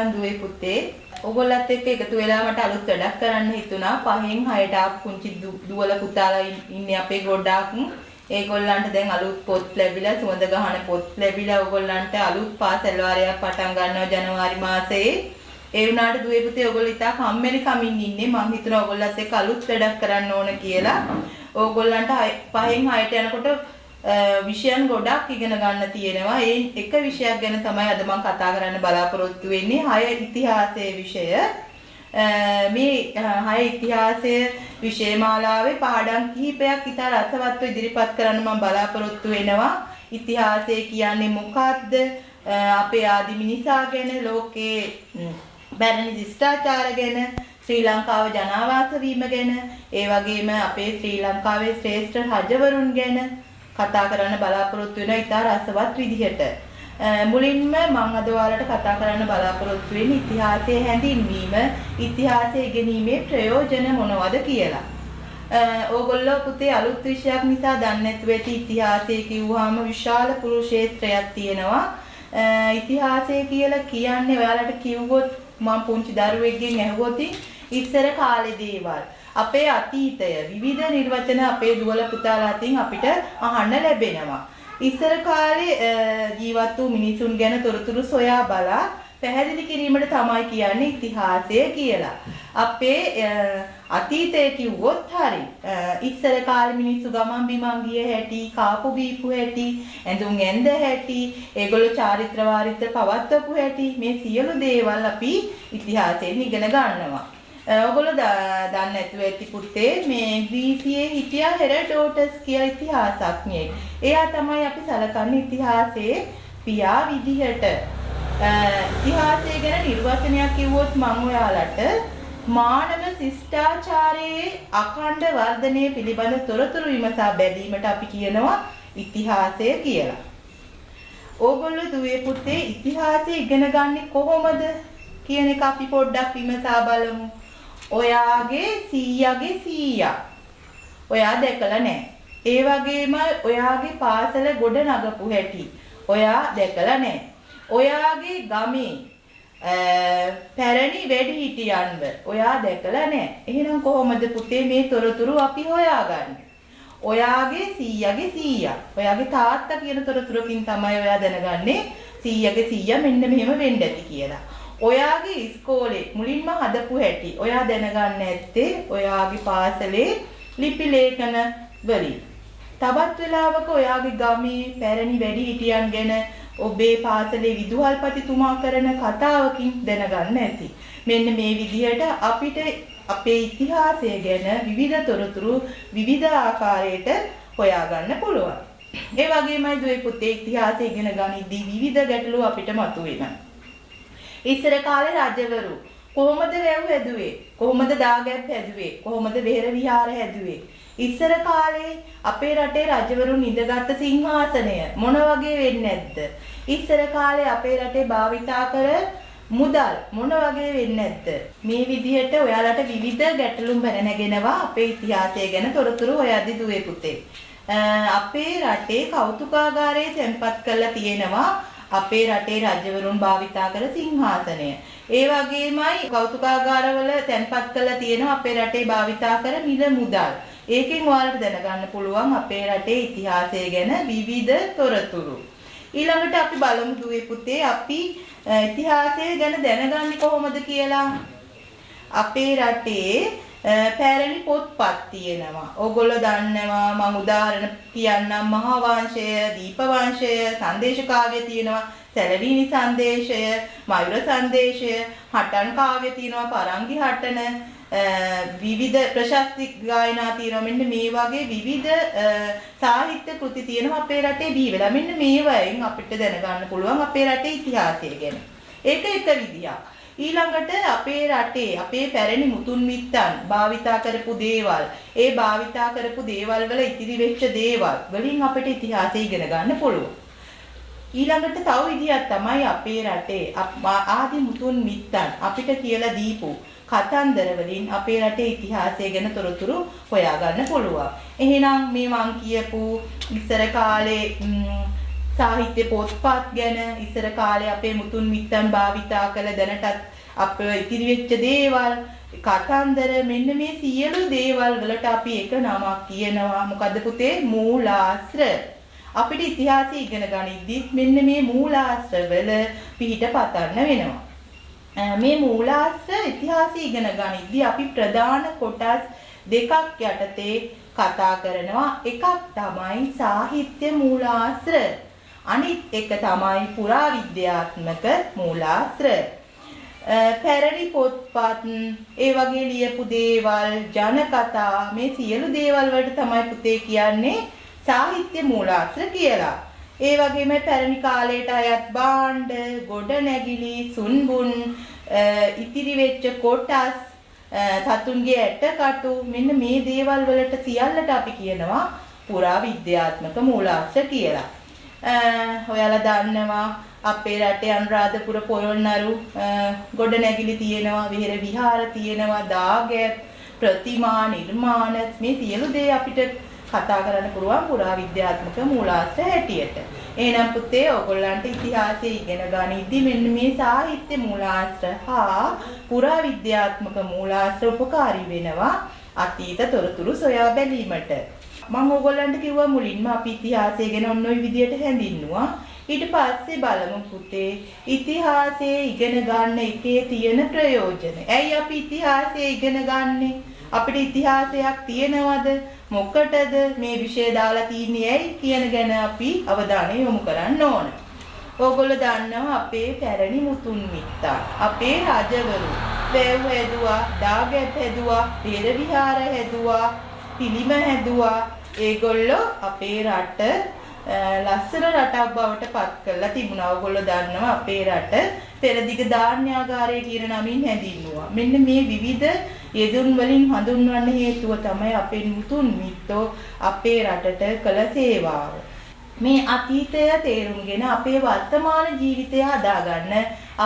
තෙරුවන් දුවේ පුතේ ඔයගොල්ලත් එක්ක එකතු වෙලා මට අලුත් වැඩක් කරන්න හිතුණා 5න් 6ට ආපු පුංචි දුවල පුතාලා ඉන්නේ අපේ ගොඩක් ඒගොල්ලන්ට දැන් අලුත් පොත් ලැබිලා සුවඳ ගහන පොත් ලැබිලා ඔයගොල්ලන්ට අලුත් පාසල් වාරයක් පටන් ගන්නවා ජනවාරි මාසයේ ඒ වුණාට දුවේ පුතේ ඔයගොල්ලෝ ඉතා කම්මැලි කමින් ඉන්නේ මං හිතුණා ඔයගොල්ලත් එක්ක අලුත් වැඩක් කරන්න ඕන කියලා ඔයගොල්ලන්ට 5න් 6ට යනකොට විෂයන් ගොඩක් ඉගෙන ගන්න තියෙනවා. ඒ එක විෂයක් ගැන තමයි අද මම කතා කරන්න බලාපොරොත්තු වෙන්නේ. 6 ඉතිහාසයේ විෂය. මේ 6 ඉතිහාසයේ විෂය මාලාවේ පාඩම් කිහිපයක් ඉතා රසවත්ව ඉදිරිපත් කරන්න මම බලාපොරොත්තු වෙනවා. ඉතිහාසය කියන්නේ මොකක්ද? අපේ ආදි මිනිසා ගැන, ලෝකේ බැරණි ශිෂ්ටාචාර ගැන, ශ්‍රී ලංකාව ජනාවාස වීම ගැන, ඒ වගේම අපේ ශ්‍රී ලංකාවේ ශ්‍රේෂ්ඨ රජවරුන් ගැන කතා කරන්න බලාපොරොත්තු වෙන ඉතා රසවත් විදිහට. මුලින්ම මම අද ඔයාලට කතා කරන්න බලාපොරොත්තු වෙන්නේ ඉතිහාසයේ හැඳින්වීම, ඉතිහාසය ඉගෙනීමේ ප්‍රයෝජන මොනවද කියලා. ඕගොල්ලෝ පුතේ අලුත් විෂයක් නිසා දන්නේ නැතුව ඇති ඉතිහාසය කිව්වහම විශාල පුරුෂේත්‍රයක් තියෙනවා. ඉතිහාසය කියලා කියන්නේ ඔයාලට කිව්වොත් මම පුංචි දරුවෙක්ගෙන් ඇහුවොත් ඉස්සර කාලේ දේවල් අපේ අතීතය විවිධ නිර්වචන අපේ දුවල පුතාලා අතින් අපිට අහන්න ලැබෙනවා. ඉස්සර කාලේ ජීවත් වූ මිනිසුන් ගැන තොරතුරු සොයා බලා පැහැදිලි කිරීමට තමයි කියන්නේ ඉතිහාසය කියලා. අපේ අතීතය කිව්වොත් හරි. ඉස්සර කාලේ මිනිස්සු ගමන් බිමන් ගිය හැටි, කාපු බීපු හැටි, ඇඳුම් ඇඳ හැටි, ඒගොල්ලෝ චාරිත්‍ර වාරිත්‍ර පවත්වපු හැටි මේ සියලු දේවල් අපි ඉතිහාසයෙන් ඉගෙන ගන්නවා. ඔයගොල්ලෝ දන්නේ නැතුව ඇති පුතේ මේ ග්‍රීසියේ හිටියා හෙරඩෝටස් කියලා ඉතිහාසඥයෙක්. එයා තමයි අපි සලකන්නේ ඉතිහාසයේ පියා විදිහට. ඉතිහාසය ගැන නිර්වචනයක් කිව්වොත් මම ඔයාලට මානව ශිෂ්ටාචාරයේ අඛණ්ඩ වර්ධනය පිළිබඳ තොරතුරු විමසා බැලීමට අපි කියනවා ඉතිහාසය කියලා. ඕගොල්ලෝ දුවේ පුතේ ඉතිහාසය ඉගෙන ගන්නේ කොහොමද කියන එක අපි පොඩ්ඩක් විමසා බලමු. ඔයාගේ සීයාගේ සීයා ඔයා දැකලා නැහැ. ඒ වගේම ඔයාගේ පාසල ගොඩ නගපු හැටි ඔයා දැකලා නැහැ. ඔයාගේ ගමේ පැරණි වැඩිහිටියන්ව ඔයා දැකලා නැහැ. එහෙනම් කොහොමද පුතේ මේ තොරතුරු අපි හොයාගන්නේ? ඔයාගේ සීයාගේ සීයා ඔයාගේ තාත්තා කියන තොරතුරකින් තමයි ඔයා දැනගන්නේ සීයාගේ සීයා මෙන්න මෙහෙම වෙන්න ඇති කියලා. ඔයාගේ ඉස්කෝලේ මුලින්ම හදපු හැටි ඔයා දැනගන්න ඇත්තේ ඔයාගේ පාසලේ ලිපි ලේඛන වලින්. තවත් වෙලාවක ඔයාගේ ගමේ පැරණි වැඩිහිටියන් ගැන ඔබේ පාසලේ විදුහල්පතිතුමා කරන කතාවකින් දැනගන්න ඇති. මෙන්න මේ විදිහට අපිට අපේ ඉතිහාසය ගැන විවිධ තොරතුරු විවිධ ආකාරයට හොයාගන්න පුළුවන්. ඒ වගේමයි දුවේ පුතේ ඉතිහාසය ඉගෙන ගනිද්දී විවිධ ගැටලු අපිට මතුවෙනවා. ඉස්සර කාලේ රජවරු කොහොමද වැව් හැදුවේ? කොහොමද දාගැබ් හැදුවේ? කොහොමද වෙහෙර විහාර හැදුවේ? ඉස්සර කාලේ අපේ රටේ රජවරුන් ඉඳගත් සිංහාසනය මොන වගේ වෙන්නේ නැද්ද? ඉස්සර කාලේ අපේ රටේ භාවිතා කර මුදල් මොන වගේ වෙන්නේ නැද්ද? මේ විදිහට ඔයාලට විවිධ ගැටලුම් පැන නැගෙනවා අපේ ඉතිහාසය ගැන තොරතුරු හොයද්දී දුවේ පුතේ. අපේ රටේ කෞතුකාගාරයේ තැන්පත් කරලා තියෙනවා අපේ රටේ රජවරුන් භාවිතා කර සිංහාසනය. ඒ වගේමයි කෞතුකාගාරවල තැන්පත් කරලා තියෙනවා අපේ රටේ භාවිතා කර මිල මුදල්. ඒකෙන් ඔයාලට දැනගන්න පුළුවන් අපේ රටේ ඉතිහාසය ගැන විවිධ තොරතුරු. ඊළඟට අපි බලමු දුවේ පුතේ අපි ඉතිහාසය ගැන දැනගන්නේ කොහොමද කියලා. අපේ රටේ පැරණි පොත්පත් තියෙනවා. ඕගොල්ලෝ දන්නවා මම උදාහරණ කියන්නම් මහා වංශය, දීප වංශය, සංදේශ කාව්‍ය තියෙනවා, සැලවීනි සංදේශය, මයුර සංදේශය, හටන් කාව්‍ය තියෙනවා, පරංගි හටන, විවිධ ප්‍රශස්ති ගායනා තියෙනවා. මෙන්න මේ වගේ විවිධ සාහිත්‍ය කෘති තියෙනවා අපේ රටේ බිහිවෙලා. මෙන්න මේ වයින් අපිට දැනගන්න පුළුවන් අපේ රටේ ඉතිහාසය ගැන. ඒක එක විදියක්. ඊළඟට අපේ රටේ අපේ පැරණි මුතුන් මිත්තන් භාවිතා කරපු දේවල්, ඒ භාවිතා කරපු දේවල් වල ඉතිරි වෙච්ච දේවල් වලින් අපිට ඉතිහාසය ඉගෙන ගන්න පුළුවන්. ඊළඟට තව විදියක් තමයි අපේ රටේ ආදි මුතුන් මිත්තන් අපිට කියලා දීපු කතන්දර වලින් අපේ රටේ ඉතිහාසය ගැන තොරතුරු හොයාගන්න පුළුවන්. එහෙනම් මේ මං කියපු ඉස්සර කාලේ සාහිත්‍ය පොත්පත් ගැන ඉස්සර කාලේ අපේ මුතුන් මිත්තන් භාවිතා කළ දැනටත් අපේ ඉතිරි වෙච්ච දේවල් කතන්දර මෙන්න මේ සියලු දේවල් වලට අපි එක නමක් කියනවා. මොකද්ද පුතේ? මූලාශ්‍ර. අපිට ඉතිහාසය ඉගෙන ගනිද්දි මෙන්න මේ මූලාශ්‍ර වල පිහිට පතන්න වෙනවා. මේ මූලාශ්‍ර ඉතිහාසය ඉගෙන ගනිද්දි අපි ප්‍රධාන කොටස් දෙකක් යටතේ කතා කරනවා. එකක් තමයි සාහිත්‍ය මූලාශ්‍ර. අනිත් එක තමයි පුරාවිද්‍යාත්මක මූලාශ්‍ර. පැරණි පොත්පත්, ඒ වගේ ලියපු දේවල්, ජනකතා මේ සියලු දේවල් වලට තමයි පුතේ කියන්නේ සාහිත්‍ය මූලාශ්‍ර කියලා. ඒ වගේම පැරණි කාලයට අයත් භාණ්ඩ, ගොඩනැගිලි, සුන්බුන්, ඉතිරි වෙච්ච කොටස්, සතුන්ගේ ඇටකටු මෙන්න මේ දේවල් වලට සියල්ලට අපි කියනවා පුරාවිද්‍යාත්මක මූලාශ්‍ර කියලා. ඔයාලා දන්නවා අපේ රටේ අනුරාධපුර පොළොන්නරු ගොඩනැගිලි තියෙනවා, විහෙර විහාර තියෙනවා, දාගැබ්, ප්‍රතිමා නිර්මාණ මේ සියලු දේ අපිට කතා කරන්න පුළුවන් පුරාවිද්‍යාත්මක මූලාශ්‍ර හැටියට. එහෙනම් පුතේ ඔයගොල්ලන්ට ඉතිහාසය ඉගෙන ගනිද්දි මෙන්න මේ සාහිත්‍ය මූලාශ්‍ර හා පුරාවිද්‍යාත්මක මූලාශ්‍ර උපකාරී වෙනවා අතීත තොරතුරු සොයා බැලීමට. මම ඔයගොල්ලන්ට කිව්වා මුලින්ම අපි ඉතිහාසය ගැන ඔන්න ඔය විදියට හැඳින්නුවා. ඊට පස්සේ බලමු පුතේ ඉතිහාසයේ ඉගෙන ගන්න එකේ තියෙන ප්‍රයෝජන. ඇයි අපි ඉතිහාසය ඉගෙන ගන්නෙ? අපිට ඉතිහාසයක් තියෙනවද? මොකටද මේ විෂය දාලා තියන්නේ ඇයි කියන ගැන අපි අවධානය යොමු කරන්න ඕන. ඕගොල්ලෝ දන්නවා අපේ පැරණි මුතුන් මිත්තන්, අපේ රජවරු වැව් හැදුවා, දාගැබ් හැදුවා, පෙර විහාර හැදුවා, පිළිම හැදුවා. ඒගොල්ලෝ අපේ රට ලස්සන රටක් බවට පත් කරලා තිබුණා. ඔයගොල්ලෝ දන්නවා අපේ රට පෙරදිග ධාන්‍යාගාරය කියන නමින් හැඳින්වුවා. මෙන්න මේ විවිධ යෙදුම් වලින් හඳුන්වන්න හේතුව තමයි අපේ මුතුන් මිත්තෝ අපේ රටට කළ සේවාව. මේ අතීතය තේරුම්ගෙන අපේ වර්තමාන ජීවිතය හදාගන්න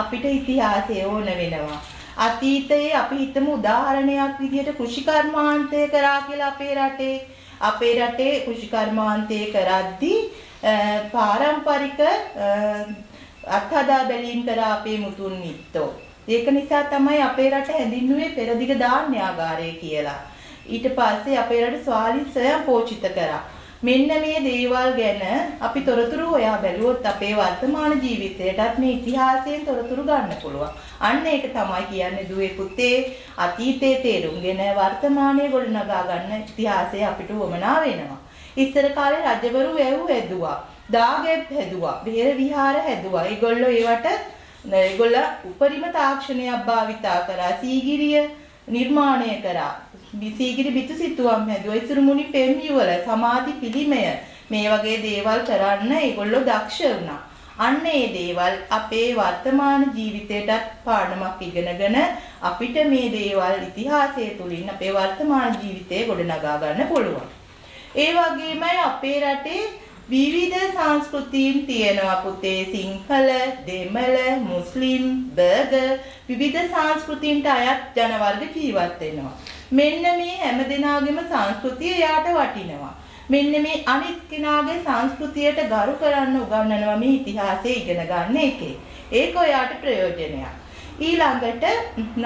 අපිට ඉතිහාසය ඕන වෙනවා. අතීතයේ අපි හිතමු උදාහරණයක් විදිහට කෘෂිකර්මාන්තය කරා කියලා අපේ රටේ කෘෂිකර්මාන්තය කරද්දී පාරම්පරික අත්හදා බැලීම් කරා අපේ මුතුන් මිත්තෝ. ඒක නිසා තමයි අපේ රට හැඳින්වුවේ පෙරදිග ධාන්‍යාගාරය කියලා. ඊට පස්සේ අපේ රට ස්වාධීන ස්වයං පෝෂිත කරා. මෙන්න මේ දේවල් ගැන අපි තොරතුරු හොයා බැලුවොත් අපේ වර්තමාන ජීවිතයටත් මේ ඉතිහාසයෙන් තොරතුරු ගන්න පුළුවන්. අන්න ඒක තමයි කියන්නේ දුවේ පුතේ අතීතයේ තේරුම්ගෙන වර්තමානයේ ගොඩනගා ගන්න ඉතිහාසය අපිට වමනා වෙනවා. ඉස්සර කාලේ රජවරු වැව් හැදුවා, දාගැබ් හැදුවා, විහෙර විහාර හැදුවා. ඒගොල්ල උපරිම තාක්ෂණයක් භාවිතා කරා, සීගිරිය නිර්මාණය කරා, සීගිරි බිතුසිතුවම් හැදුවා, ඉසුරුමුණි පෙම් යුවල, සමාධි පිළිමය මේ වගේ දේවල් කරන්න ඒගොල්ලෝ දක්ෂ වුණා. අන්න ඒ දේවල් අපේ වර්තමාන ජීවිතයටත් පාඩමක් ඉගෙනගෙන අපිට මේ දේවල් ඉතිහාසය තුලින් අපේ වර්තමාන ජීවිතය ගොඩනගා ගන්න පුළුවන්. ඒ වගේමයි අපේ රටේ විවිධ සංස්කෘතීන් තියෙනවා පුතේ. සිංහල, දෙමළ, මුස්ලිම්, බර්ගර් විවිධ සංස්කෘතීන්ට අයත් ජන වර්ග ජීවත් වෙනවා. මෙන්න මේ හැම දෙනාගේම සංස්කෘතිය යාට වටිනවා. මෙන්න මේ අනිත් කෙනාගේ සංස්කෘතියට ගරු කරන්න උගන්වනවා මේ ඉතිහාසය ඉගෙන ගන්න එකේ. ඒක ඔයාට ප්‍රයෝජනයක්. ඊළඟට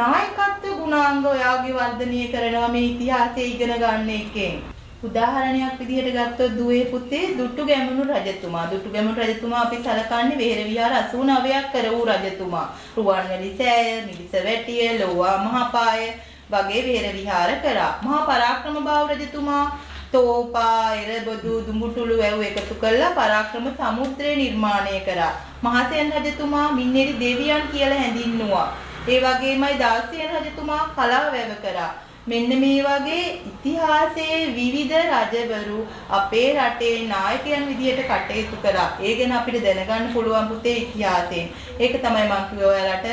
නායකත්ව ගුණාංග ඔයාගේ වර්ධනය කරනවා මේ ඉතිහාසය ඉගෙන ගන්න එකෙන්. උදාහරණයක් විදිහට ගත්තොත් දුවේ පුතේ දුටුගැමුණු රජතුමා අපි සලකන්නේ වෙහෙර විහාර 89ක් කර වූ රජතුමා. රුවන්වැලි සෑය, මිලිසවැටිය, ලෝවා මහපාය වගේ වෙහෙර විහාර කරා. මහා පරාක්‍රමබාහු රජතුමා තෝපා, එරබදු, දුඹුටුළු වැව් එකතු කළා පරාක්‍රම සමුද්‍රය නිර්මාණය කරා. මහසෙන් රජතුමා මින්නේරි දෙවියන් කියලා හැඳින්නුවා. ඒ වගේමයි දාසියන් රජතුමා කලා වැව කරා. මෙන්න මේ වගේ ඉතිහාසයේ විවිධ රජවරු අපේ රටේ නායකයන් විදියට කටයුතු කරා. ඒ ගැන අපිට දැනගන්න පුළුවන් පුතේ ඉතිහාසයෙන්. ඒක තමයි මම කිව්වේ ඔයාලට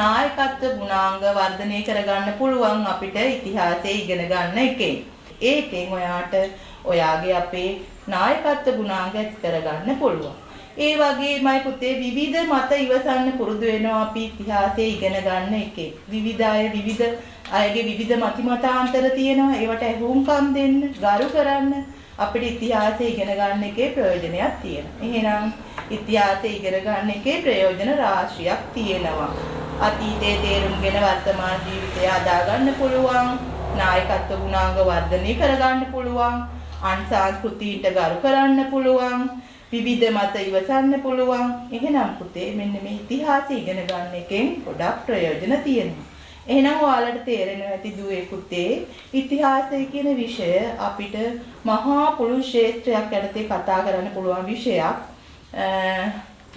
නායකත්ව ගුණාංග වර්ධනය කරගන්න පුළුවන් අපිට ඉතිහාසය ඉගෙන ගන්න එකෙන්. ඒකෙන් ඔයාට ඔයාගේ අපේ නායකත්ව ගුණාංග ඇති කරගන්න පුළුවන්. ඒ වගේමයි පුතේ විවිධ මත ඉවසන්න පුරුදු වෙනවා අපි ඉතිහාසය ඉගෙන ගන්න එකේ. විවිධ අයගේ විවිධ මතිමතාන්තර තියෙනවා. ඒවට ඇහුම්කම් දෙන්න, ගරු කරන්න අපිට ඉතිහාසය ඉගෙන ගන්න එකේ ප්‍රයෝජනයක් තියෙනවා. එහෙනම් ඉතිහාසය ඉගෙන ගන්න එකේ ප්‍රයෝජන රාශියක් තියෙනවා. අතීතයේ තේරුම්ගෙන වර්තමාන ජීවිතය හදා ගන්න පුළුවන්. නායකත්ව ගුණාංග වර්ධනය කරගන්න පුළුවන්. අන් සංස්කෘතීන්ට ගරු කරන්න පුළුවන්. විවිධ මත ඉවසන්න පුළුවන්. එහෙනම් පුතේ මෙන්න මේ ඉතිහාසය ඉගෙන ගන්න එකෙන් ගොඩක් ප්‍රයෝජන තියෙනවා. එහෙනම් ඔයාලට තේරෙනවා ඇති දුවේ පුතේ ඉතිහාසය කියන විෂය අපිට මහා පුළුල් ශාස්ත්‍රයක් යටතේ කතා කරන්න පුළුවන් විෂයක්.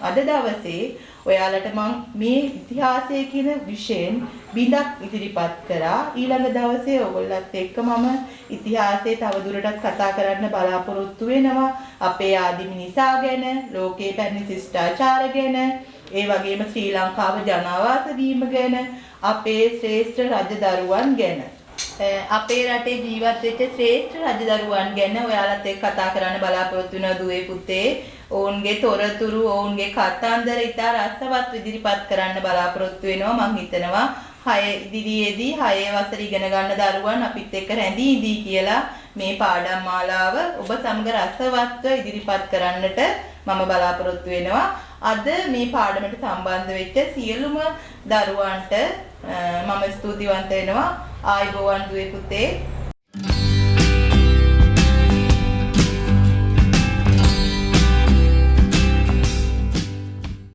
අද දවසේ ඔයාලට මම මේ ඉතිහාසය කියන විෂයෙන් බිඳක් ඉදිරිපත් කරා. ඊළඟ දවසේ ඔයගොල්ලත් එක්ක මම ඉතිහාසයේ තව දුරටත් කතා කරන්න බලාපොරොත්තු වෙනවා. අපේ ආදි මිනිසා ගැන, ලෝකේ පැරණි ශිෂ්ටාචාර ගැන, ඒ වගේම ශ්‍රී ලංකාව ජනාවාස වීම ගැන, අපේ ශ්‍රේෂ්ඨ රජදරුවන් ගැන, අපේ රටේ ජීවත් වෙච්ච ශ්‍රේෂ්ඨ රජදරුවන් ගැන ඔයාලත් එක්ක කතා කරන්න බලාපොරොත්තු වෙනවා දුවේ පුතේ. ඔවුන්ගේ තොරතුරු, ඔවුන්ගේ කතාන්දර ඉතා රසවත් ඉදිරිපත් කරන්න බලාපොරොත්තු වෙනවා. මම හිතනවා 6 ඉදිරියේදී 6 වසර ඉගෙන ගන්න දරුවන් අපිත් එක්ක රැඳී ඉදී කියලා මේ පාඩම් මාලාව ඔබ සමග රසවත්ව ඉදිරිපත් කරන්නට මම බලාපොරොත්තු වෙනවා. අද මේ පාඩමට සම්බන්ධ වෙච්ච සියලුම දරුවන්ට මම ස්තුතිවන්ත වෙනවා. ආයුබෝවන් දුවේ පුතේ.